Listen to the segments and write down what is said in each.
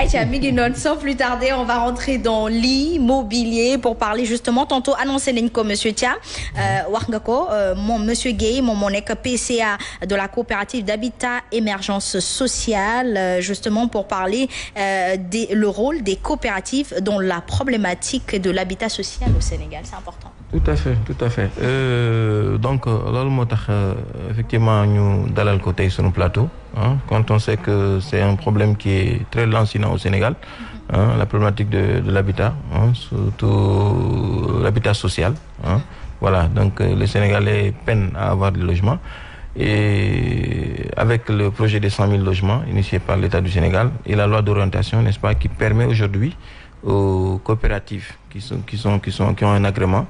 Aïcha Miguinon, sans plus tarder, on va rentrer dans l'immobilier pour parler justement. Tantôt annoncé nañ ko monsieur Tia wax nga ko moom monsieur Guèye moom moo nekk PCA de la coopérative d'habitat émergence sociale justement pour parler le rôle des coopératives dans la problématique de l'habitat social au Sénégal. C'est important. Tout à fait, tout à fait. Donc loolu moo tax effectivement ñu dalal ko tey sunu plateau quand on sait que c'est un problème qui est très lancinant au Sénégal, la problématique de l'habitat, surtout l'habitat social. Voilà, donc les Sénégalais peinent à avoir des logements et avec le projet des 100 000 logements initié par l'État du Sénégal et la loi d'orientation, n'est-ce pas, qui permet aujourd'hui aux coopératives qui ont un agrément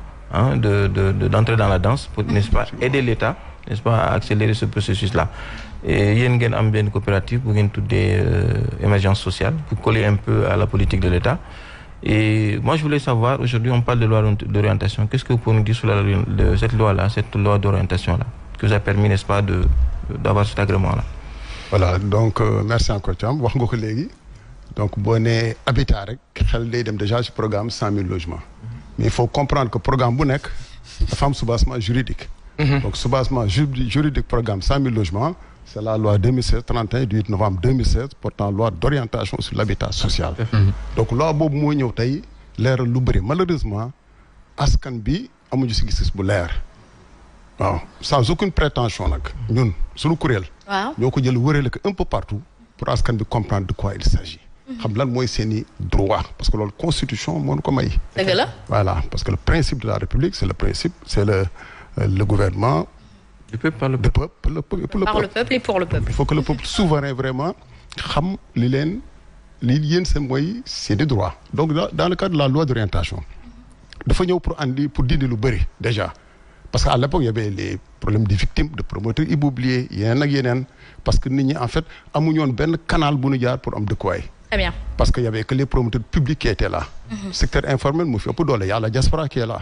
d'entrer dans la danse pour, n'est-ce pas, aider l'État, n'est-ce pas, à accélérer ce processus-là. Et yéen ngeen am benn coopérative bu ngeen tuddee émergence sociale pour coller un peu à la politique de l'État. Et moi je voulais savoir, aujourd'hui on parle de loi d'orientation, qu'est-ce que vous pouvez nous dire sur cette loi-là, cette loi d'orientation-là, qui vous a permis, n'est-ce pas, d'avoir cet agrément-là? Voilà, donc merci encore Thiam, wax nga ko léegi. Donc boo nee habitat rek xel day dem déjà ci programme 100 000 logements. Mais il faut comprendre que programme bu nekk dafa am soubassement juridique. Donc soubassement juridique programme 100 000 logements, c'est la loi 2016-31 du 8 novembre 2016 portant loi d'orientation sur l'habitat social. Donc loi boobu moo ñëw tey leeral lu bëri malheureusement askan bi amuñu si gis-gis bu leer. waaw sans aucune prétention nag ñun suñu kuréel. waaw ñoo ko jël wërale ko un peu partout pour askan bi comprendre de quoi il s'agit. xam lan mooy seeni droit parce que loolu constitution moo ñu ko may. dëgg la. Voilà, parce que le principe de la République c'est le gouvernement. Du peuple par le peuple. Par le peuple et pour le peuple. Il faut que le peuple souverain vraiment xam li yéen seen mooy c'est des droits. Donc dans le cadre de la loi d'orientation dafa ñëw pour dindi lu bëri déjà parce que à l'époque il y avait les problèmes des victimes de promoteurs immobiliers yeneen ak yeneen parce que nit ñi en fait amuñu woon benn canal bu ñu jaar pour am dëkkuwaay. Très bien. Parce qu'il y avait que les promoteurs publics qui étaient là. Secteur informel mu fi ëpp doole y a la diaspora qui est là.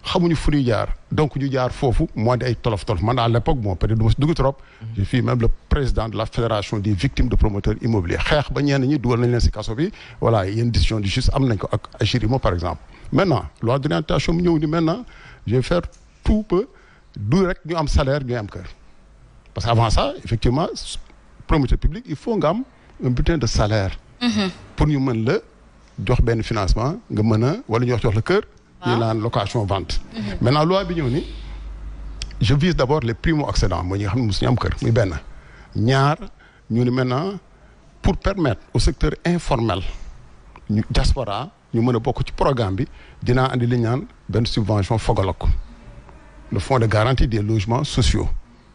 xamuñu fu ñuy jaar donc ñu jaar foofu moo di ay tolof man à l'époque bon peut-être du ma si dugg trop. je suis même le président de la fédération des victimes de promoteurs immobiliers xeex ba ñenn ñi dugal nañ leen si kaso bi voilà yenn décision de justice am nañ ko ak Agirimo par exemple. maintenant loi d'orientation mu ñëw ni maintenant je vais faire tout peu du rek ñu am salaire ñu am kër parce que avant ça effectivement promoteur public il faut nga am un bulletin de salaire. pour ñu mën la jox benn financement nga mën a wala ñu jox la kër. ñu naan location vente. Maintenant loi bi ñëw ni je vise d'abord les primo-accédants mooy ñi nga xam ne mosuñu am kër muy benn ñaar ñu ni maintenant pour permettre au secteur informel ñu diaspora ñu mën a bokk ci programme bi dinaa andi li ñu naan benn subvention Fogalok le fonds de garantie des logements sociaux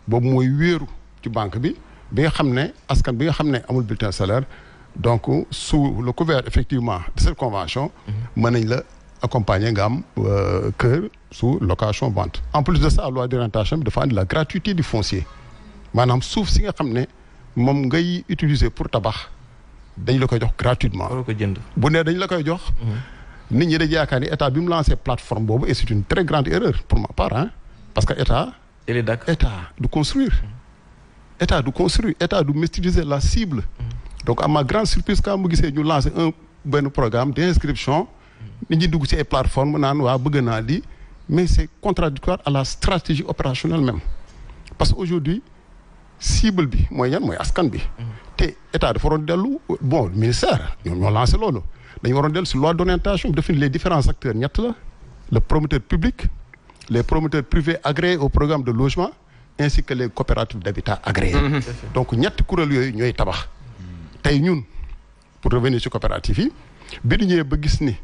boobu mooy wéeru ci banque bi nga xam ne askan bi nga xam ne amul bulletin salaire donc sous le couvert effectivement de cette convention mën nañ la accompagner nga am kër sous location vente. En plus de ça loi d'orientation bi dafa andi la gratuité du foncier maanaam suuf si nga xam ne moom ngay utiliser pour tabax dañ la koy jox gratuitement. bu ne dañ la koy jox. nit ñi dañ yaakaar ni état bi mu lancé plateforme boobu et c'est une très grande erreur pour ma part parce que état du construire. état du maîtriser la cible. donc à ma grande surprise quand mu gisee ñu lancer benn programme d'inscription. nit ñi dugg ci ay plateforme naan waa bëgg naa lii mais c'est contradictoire à la stratégie opérationnelle même parce que aujourd'hui cible bi mooy yan mooy askan bi te état dafa waroon dellu bon ministère ñoo lancé loolu dañu waroon dellu si loi d'orientation bi définir les différents acteurs ñett la le promoteur public les promoteurs privés agréés au programme de logement ainsi que les coopératives d'habitat agréées donc ñetti kuréel yooyu ñooy tabax tey ñun pour revenir ci coopérative yi bi ñu ñëwee ba gis ni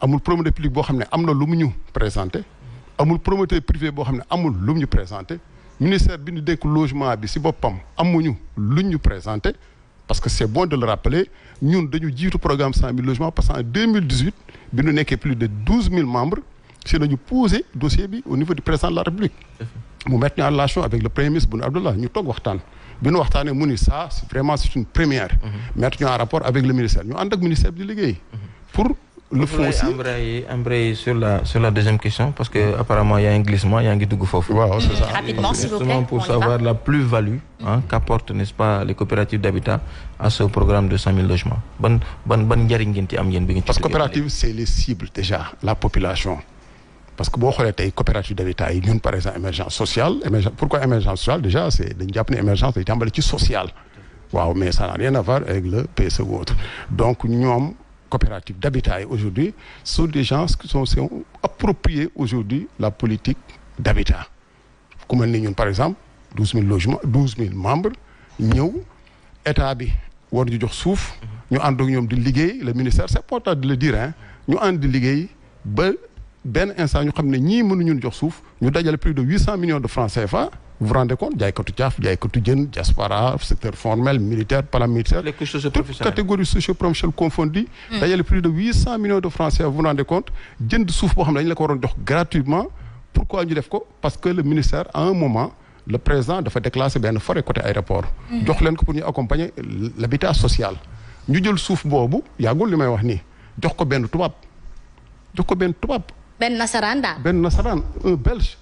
amul promoteur public boo xam ne am na lu mu ñu présenté amul promoteur privé boo xam ne amul lu mu ñu présenté ministère bi ñu dénk logement bi si boppam amuñu lu ñu présenté parce que c'est bon de le rappeler ñun dañu jiitu programme 100 000 logements parce que en 2018 bi ñu nekkee plus de 12 000 membres si nañu posé dossier bi au niveau du président de la République mu mettre ñu en relation avec le premier ministre Boun Abdallah ñu toog waxtaan bi ñu waxtaanee mu ni ça c'est une première mettre ñu en rapport avec le ministère ñu ànd ak ministère bi di liggéey pour le font aussi. Embrayer sur la deuxième question parce que apparemment il y a un glissement, il y a un guidou fofu. Wow, c'est ça. Rapidement, s'il vous plaît. Justement pour savoir la plus-value qu'apportent, n'est-ce pas, les coopératives d'habitat à ce programme de 100 000 logements. Parce que coopérative, c'est les cibles déjà, la population. Parce que si on a coopérative d'habitat, nous, par exemple, émergence sociale. Pourquoi émergence sociale? Déjà, c'est une émergence sociale. Wow, mais ça n'a rien à voir avec le PSE ou autre. Donc, nous, coopératives d'habitat aujourd'hui, sont des gens qui sont appropriés aujourd'hui la politique d'habitat. Comme nous, par exemple, 12 000 logements, 12 000 membres, nous, État bi war ñu jox suuf ñu ànd ak ñoom di liggéey le ministère c'est important de le dire hein ñu ànd di liggéey ba benn instant ñu xam ne ñii mënuñu jox suuf ñu dajale plus de 800 millions de francs CFA vous vous rendez compte jaaykatu caaf jaaykatu jën diaspora secteur formel militaire paramilitaire les couches toutes catégories socio-professionnelles confondues dajale plus de 800 millions de francs CFA vous vous rendez compte jënd suuf boo xam ne dañu la ko waroon jox gratuitement pourquoi ñu def ko parce que le ministère à un moment le président dafa déclassé benn forêt côté aéroport. jox leen ko pour ñu accompagner l'habitat social. ñu jël suuf boobu yàggul li may wax nii jox ko benn tubaab jox ko benn tubaab. benn nasaraan daal. benn nasaraan un belge.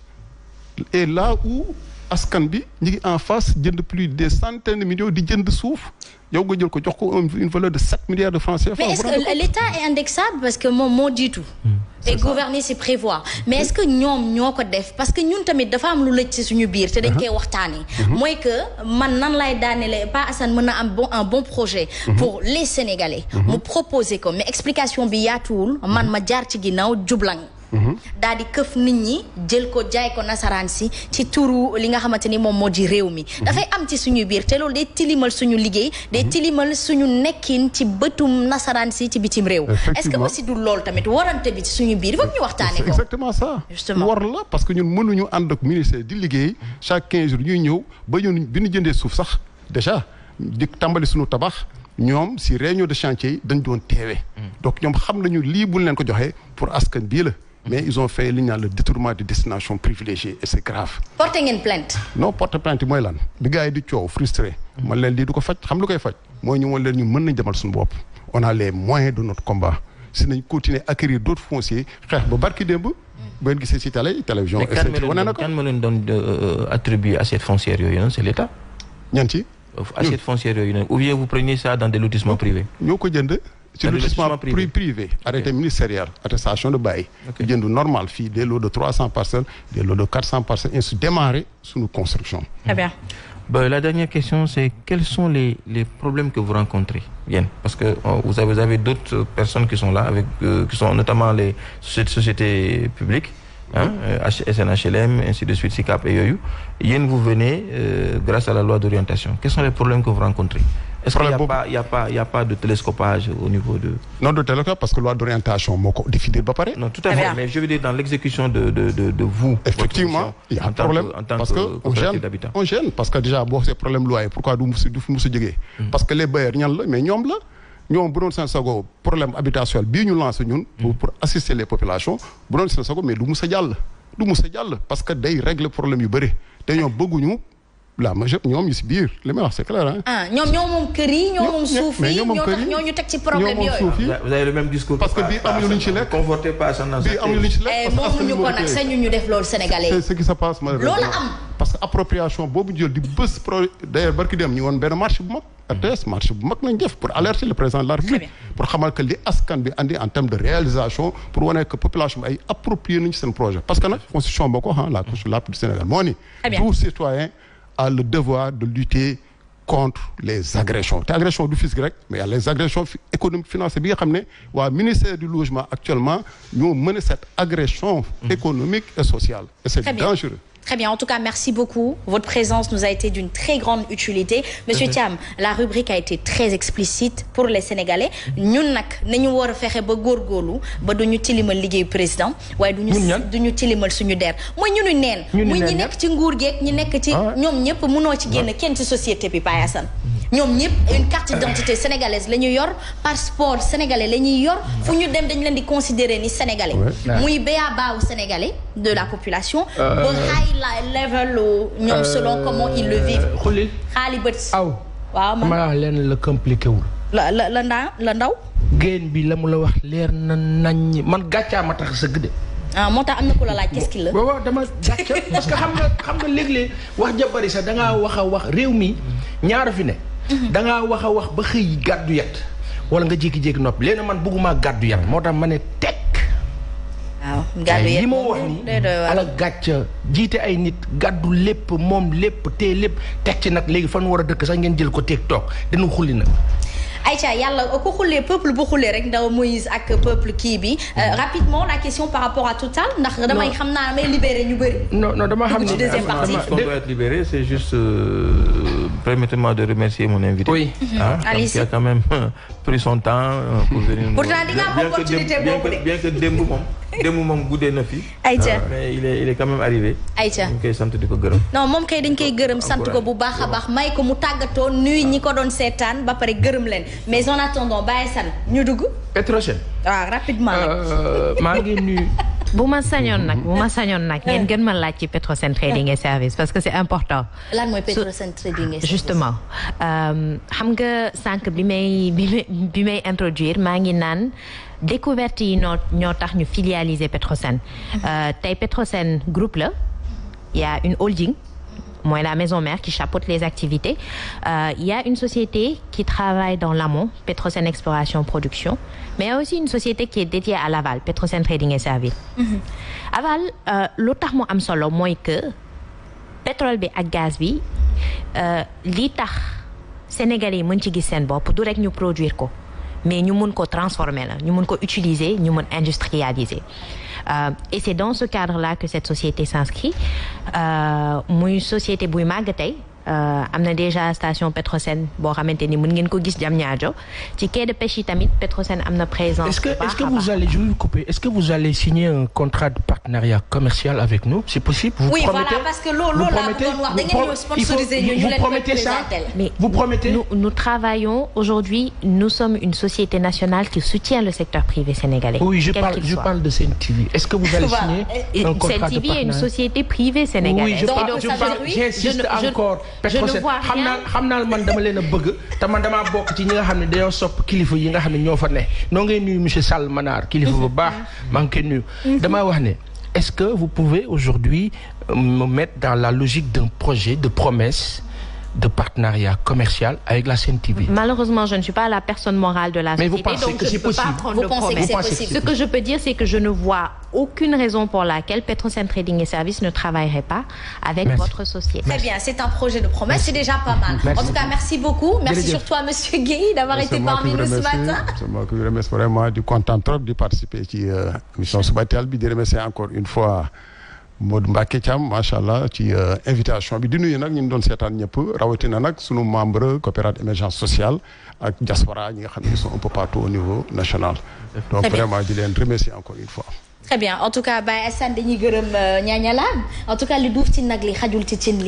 et là où askan bi ñu ngi en face jënd plus des centaines de millions di jënd suuf yow nga jël ko jox ko une valeur de 7 milliards de francs CFA. mais est-ce que l'État est indexable parce que moom moo jiitu. et gouverner c'est prévoir mais est-ce que ñoom ñoo ko def parce que ñun tamit dafa am lu lëj ci suñu biir te dañ koy waxtaanee. mooy que man nan lay daanelee Pa Assane mën na am un bon projet. pour les Sénégalais. mu proposer ko mais explication bi yaatuwul man ma jaar ci ginnaaw jublang. daal di këf nit ñi jël ko jaay ko nasaraan si ci turu li nga xamante ni moom moo di réew mi. dafay am ci suñu biir te loolu day tilimal suñu liggéey. day tilimal suñu nekkin ci bëtum nasaraan si ci bitim réew. est-ce que aussi du loolu tamit warante bi ci suñu biir il faut que ñu waxtaanee ko. c'est exactement ça. justement war la parce que ñun mënuñu ànd ak ministère di liggéey chaque 15 jours ñuy ñëw ba ñun bi ñu jëndee suuf sax déjà di tàmbali suñu tabax. ñoom si réunion de chantier yi dañ doon teewee. donc ñoom xam nañu lii buñ leen ko joxee pour askan bii la. mais ils ont fait li ñu naan le détournement de destination privilégiée et c'est grave. porté ngeen plainte. non porte plainte mooy lan bi gars yi di coow frustré. man leen lii du ko faj xam lu koy faj. mooy ñu wan leen ñu mën nañ demal suñu bopp. on a les moyens de notre combat. si nañ continuer acquérir d'autres fonciers xeex ba barki démb. ba ngeen gisee si télévision. et wane na ko kan ma leen doon attribuer assiette foncière yooyu noonu c'est l'État. ñan ci. assiette foncière yooyu noonu ou bien vous prenez ça dans des lotissements privés. ñoo ko jënd. ci lotissement privé arrêté ministériel attestation de bail jënd normal fii des lots de 300 parcelles des lots de 400 parcelles ainsi démarrer suñu construction. Très bien. La dernière question c'est quels sont les problèmes que vous rencontrez bien parce que vous avez d'autres personnes qui sont là avec qui sont notamment les sociétés publiques SNHLM ainsi de suite SICAP et yooyu yéen vous venez grâce à la loi d'orientation quels sont les problèmes que vous rencontrez. Est-ce qu'il n'y a pas de télescopage au niveau de... Non, de télescopage parce que loi d'orientation moo ko définir ba pare. Non, tout à fait. Mais je veux dire dans l'exécution de vous. Effectivement, il y a un problème parce que on gêne parce que déjà boo c'est problème loyer pourquoi du fi musu jógee. parce que les bailleurs ñan la mais ñoom la ñoom bu doon seen sago problème habitational bii ñu lancé ñun. pour assister les populations bu doon seen sago mais du mus a jàll. du mus a jàll parce que day régler problème yu bëri te ñoom bëgguñu. la majeur ñoom ñu si biir li may wax c'est clair hein. ñoom moom kër yi ñoo moom suuf yi ñoo ñu teg ci problème yooyu. vous avez le même discours. parce que bii amuñu lu ñu ci lekk. conforté pas bii amuñu lu ñu ci lekk. parce que moomuñu ko nag sañu ñu def loolu sénégalais. c'est ce qui se passe malheureusement. loolu am. parce que appropriation boobu jël di bës d'ailleurs barki dem ñu woon benn marché bu mag. RTS marché bu mag lañ def pour alerter le président de la République. pour xamal que li askan bi andi en termes de réalisation pour wane que population bi ay approprié nañu seen projet parce que nag constitution boo ko la constitution du Sénégal moo ni. tout citoyen a le devoir de lutter contre les agressions te agression du fisc rek mais il y a les agressions économiques financières bi nga xam ne waa ministère du logement actuellement ñoo mené cette agression économique et sociale et c'est dangereux. Très bien. En tout cas, merci beaucoup. Votre présence nous a été d'une très grande utilité. Monsieur Thiam, la rubrique a été très explicite pour les Sénégalais. ñun nag nañu war a fexe ba góorgóorlu ba duñu tilimal liggéeyu président waaye duñu tilimal suñu der mooy ñunu neen muy ñi nekk ci nguur geeg ñi nekk ci ñoom ñëpp mënoo ci génn kenn ci société bi Pa Assane ñoom ñëpp une carte d'identité sénégalaise la ñuy yor passeport sénégalais la ñuy yor fu ñu dem dañ leen di considérer ni sénégalais muy ba u sénégalais de la population ba high level ñoom selon comment ils le vivent xulil xaali bët aw waaw ma leen la compliqué wul la ndaw génn bi la mu la wax leer na nañ man gàccaa ma tax sëgg de. moo tax am na ku la laaj qu'est-ce qu'il la. waaw dama gàcca parce que xam nga léeg-léeg wax ja bari sax da ngaa wax réew mi ñaara fi ne. da ngaa wax ba xëy gàddu yat wala nga jékki-jékki noppi léegi man bëgguma gàddu yat moo tax ma ne teg. waaw gàddu yat li ma wax nii ala gàcca jiite ay nit gàddu lépp moom lépp te lépp teg ci nag léegi fan war a dëkk sax ngeen jël ko teeg toog dina xulli nag. Aïcha yàlla ko xullee peuple bu xullee rek ndaw Moïse ak peuple kii bi rapidement la question par rapport à Total ndax damay xam naa may libéré ñu bëri. non dama xam ci deuxième partie. On doit être libéré, c'est juste permettez-moi de remercier mon invité. Oui. Qui a quand même pris son temps pour venir. Pourtant di nga am opportunité boobu de. bien que démb moom guddee na fi. Aïcha mais il est quand même arrivé. Aïcha ñu koy sant di ko gërëm. non moom kay dañ koy gërëm sant ko bu baax a baax may ko mu tàggatoo nuyu ñi ko doon seetaan ba pare gërëm leen mais en attendant Baye San ñu dugg. Petrosen. waaw rapidement maa ngi nuyu. bu ma sañoon nag ngeen gën ma laaj ci Petrosen Trading et Services parce que c'est important. lan mooy Petrosen Trading et Services. justement xam nga sànq bi may introduire maa ngi naan découverte yi ñoo tax ñu filialiser Petrosen. tey Petrosen groupe la il y a une holding. mooy la maison mère qui chapeaute les activités. Il y a une société qui travaille dans l'amont, Petrosen Exploration Production, mais il y a aussi une société qui est dédiée à l'aval, Petrosen Trading et Services. Aval lu tax mu am solo mooy que pétrole bi ak gaz bi li tax Sénégalais yi mën ci gis seen bopp du rek ñu produire ko mais ñu mun ko transformer la ñu mun ko utiliser ñu mun industrialiser. Et c'est dans ce cadre-là que cette société s'inscrit muy société buy màgg tey am na déjà station Petrosen boo xamante ni mën ngeen ko gis Diamniadio ci quai de pêche yi tamit Petrosen am na présence. Est-ce que vous allez, je vais vous couper, est-ce que vous allez signer un contrat de partenariat commercial avec nous? C'est possible? Vous oui, promettez? Voilà, parce que loolu laa bëggoon wax da ngeen ñëw sponsoriser ñu leen promettez ça? Mais vous promettez? Nous travaillons aujourd'hui, nous sommes une société nationale qui soutient le secteur privé sénégalais. Oui, je parle de Sen TV. Est-ce que vous allez signer un contrat de partenariat? Sen TV est une société privée sénégalaise. Oui, j'insiste encore. Petrosen xam naa man dama leen a bëgg te man damaa bokk ci ñi nga xam ne dañoo sopp kilifa yi nga xam ne ñoo fa ne noo ngay nuyu monsieur Sall Manar kilifa bu baax maa ngi koy nuyu damaa wax ne est-ce que vous pouvez aujourd'hui me mettre dans la logique d'un projet de promesse de partenariat commercial avec la Sen TV? Malheureusement, je ne suis pas la personne morale de la société. Mais vous pensez que c'est possible? Vous pensez que c'est possible? Ce que je peux dire, c'est que je ne vois aucune raison pour laquelle Petrosen Trading et Services ne travaillerait pas avec votre société. Très bien, c'est un projet de promesse, c'est déjà pas mal. En tout cas, merci beaucoup. Merci surtout à monsieur Guèye d'avoir été parmi nous ce matin. C'est moi qui vous remercie vraiment du content trop de participer ci émission suba teel bi di remercier encore une fois Modou Mbacké Thiam macha allah ci invitation bi di nuyu nag ñu doon seetaan ñëpp rawatina nag sunu membre coopérative émergence sociale ak diaspora ñi nga xam ne sont un peu partout au niveau national. Donc vraiment di leen remercier encore une fois. Très bien en tout cas Baye Assane dañuy gërëm ñaañalaan en tout cas li duuf ci nag li xajul ci cin li